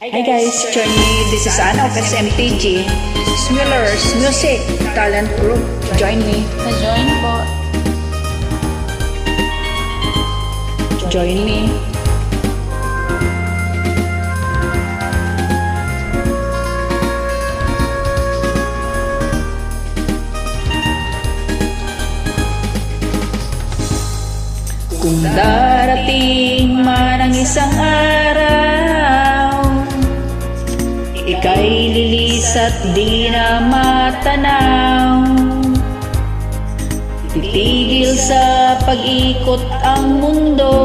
Hi guys, join me. This is Anna of SMTG. Smiller's Music Talent Group. Join me. Na-join po. Join me. Kung darating man ang isang araw, ika'y lilis at di na matanaw, titigil sa pag-ikot ang mundo,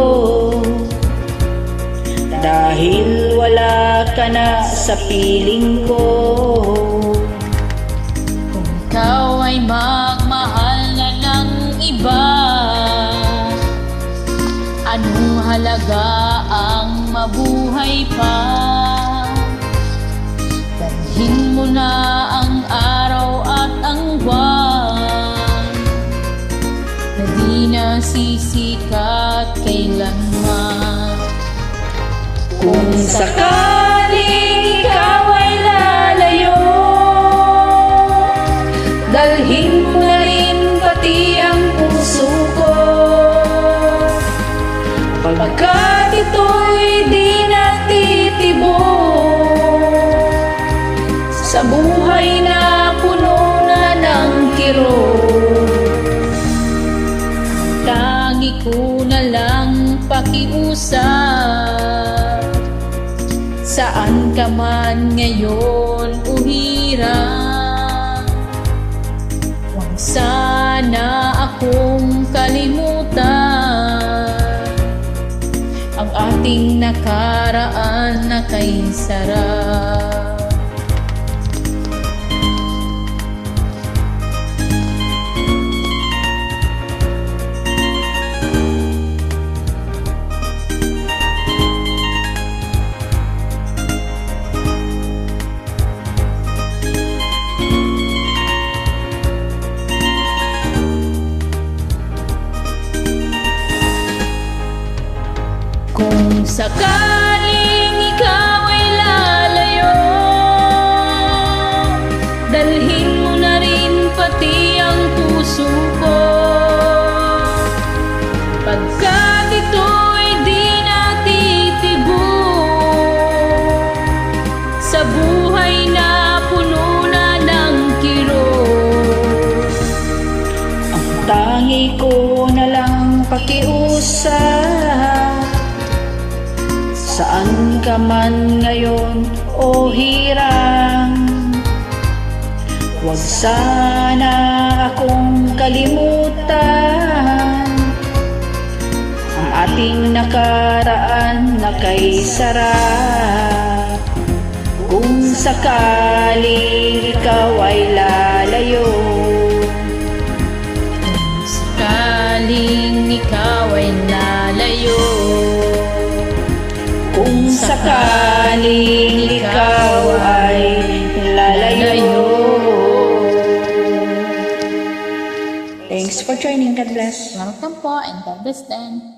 dahil wala ka na sa piling ko. Kung ikaw ay magmahal na ng iba, anong halaga ang mabuhay pa? Dalhin mo na ang araw at ang buwan, na di nasisikat kailanman. Kung sakaling ikaw ay lalayo, dalhin mo na rin pati ang puso ko, pagkat ito'y di natitibok sa buhay na puno na ng kirot. Tangi ko na lang pakiusap, saan ka man ngayon o hirap, huwag sana akong kalimutan ang ating nakaraan na kay sarap. Kung sakaling ikaw ay lalayo, dalhin mo na rin pati ang puso ko, pagkat ito'y di natitibok sa buhay na puno na ng kirot. Ang tangi ko na lang pakiusap, saan ka man ngayon o hirang, huwag sana akong kalimutan ang ating nakaraan na kay sarap. Kung sakaling ikaw ay lalayo, Kung sakaling ikaw ay lalayo, kung sakaling ikaw ay lalayo. Thanks for joining. God bless. welcome po and God bless them.